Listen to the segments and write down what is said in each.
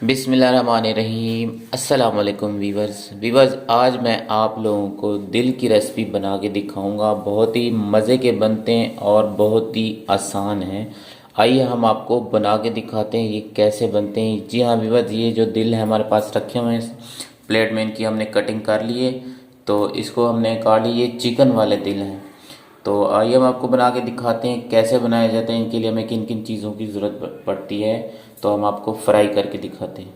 बिस्मिल्लाहिर्रहमानिर्रहीम। अस्सलाम वालेकुम वीवर्स, आज मैं आप लोगों को दिल की रेसिपी बना के दिखाऊंगा। बहुत ही मज़े के बनते हैं और बहुत ही आसान हैं। आइए हम आपको बना के दिखाते हैं ये कैसे बनते हैं। जी हाँ वीवर्स, ये जो दिल है हमारे पास रखे हुए हैं प्लेट में, इनकी हमने कटिंग कर ली है। तो इसको हमने काट ली, ये चिकन वाले दिल हैं। तो आइए हम आपको बना के दिखाते हैं कैसे बनाए जाते हैं। इनके लिए हमें किन किन चीज़ों की ज़रूरत पड़ती है, तो हम आपको फ्राई करके दिखाते हैं।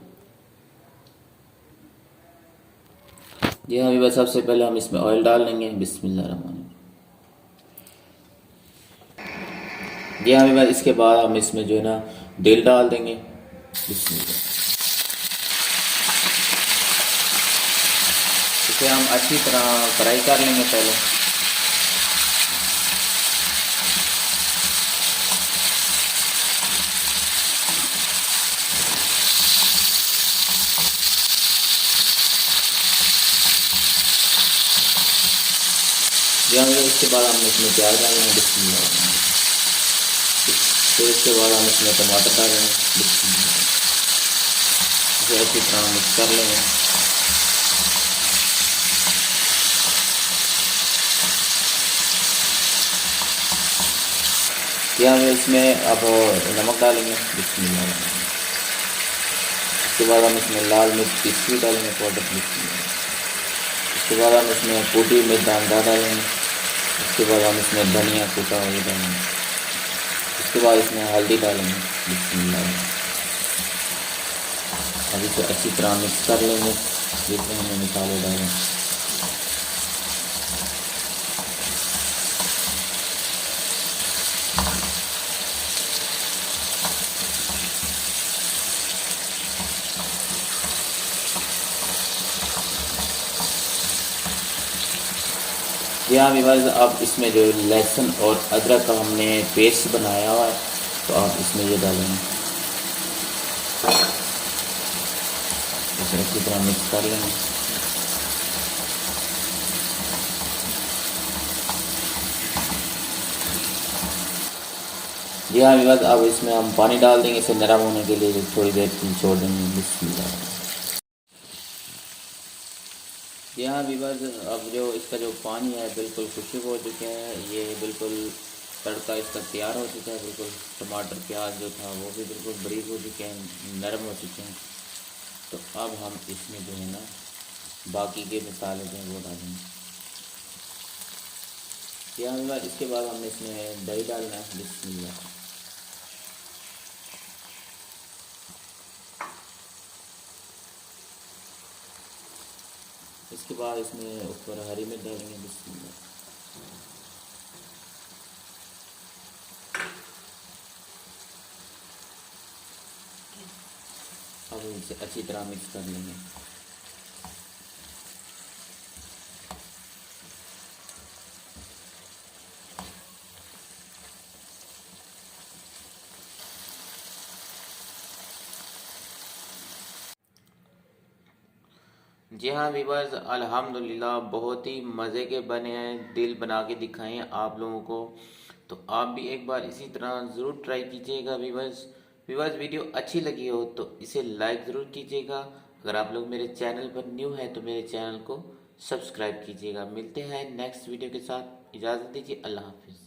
जी हाँ अभी बस सबसे पहले हम इसमें ऑयल डाल लेंगे। बिस्मिल्लाहिर्रहमानिर्रहीम। जी हाँ अभी बस इसके बाद हम इसमें जो है ना दिल डाल देंगे। बिस्मिल्लाह। इसे हम अच्छी तरह फ्राई कर लेंगे पहले। जी हाँ इसके बाद हम इसमें प्याज डालेंगे। बिस्मिल्लाह। फिर इसके बाद हम इसमें टमाटर डालेंगे। बिस्मिल्लाह। इसे अच्छी तरह मिक्स कर लेंगे। या हम इसमें अब नमक डालेंगे। बिस्मिल्लाह। उसके बाद हम इसमें लाल मिर्च पीसी हुई डालेंगे पाउडर। बिस्मिल्लाह। उसके बाद हम इसमें कूटी मिर्च दाना डालेंगे। उसके बाद हम इसमें धनिया कूटा हुआ डालेंगे। उसके बाद इसमें हल्दी डालेंगे। बिस्मिल्लाह। अब इसे अच्छी तरह मिक्स कर लेंगे जितने हमने मसाले डालें। जी हाँ विवाज, अब इसमें जो लहसुन और अदरक का हमने पेस्ट बनाया हुआ है, तो आप इसमें ये डालेंगे। इसे अच्छी तरह मिक्स कर लेंगे। जी हाँ विवाज, अब इसमें हम पानी डाल देंगे इसे नरम होने के लिए, थोड़ी देर के लिए छोड़ देंगे। बिस्मिल्लाह। जी हाँ विवाज, अब जो इसका जो पानी है बिल्कुल खुश्क हो चुके हैं। ये बिल्कुल तड़का इसका तैयार हो चुका है। बिल्कुल टमाटर प्याज जो था वो भी बिल्कुल बारीक हो चुके हैं, नरम हो चुके हैं। तो अब हम इसमें जो है ना बाकी के मसाले जो हैं वो डालेंगे। यहाँ के बाद इसके बाद हमने इसमें दही डालना है। बिस्मिल्लाह। इसके बाद इसमें ऊपर हरी मिर्च डालेंगे। बिस्मिल्लाह। अब इसे अच्छी तरह मिक्स कर लेंगे। जी हाँ वीवर्स, अल्हम्दुलिल्लाह बहुत ही मज़े के बने हैं। दिल बना के दिखाए हैं आप लोगों को, तो आप भी एक बार इसी तरह ज़रूर ट्राई कीजिएगा वीवर्स। वीडियो अच्छी लगी हो तो इसे लाइक ज़रूर कीजिएगा। अगर आप लोग मेरे चैनल पर न्यू हैं तो मेरे चैनल को सब्सक्राइब कीजिएगा। मिलते हैं नेक्स्ट वीडियो के साथ। इजाज़त दीजिए। अल्लाह हाफिज़।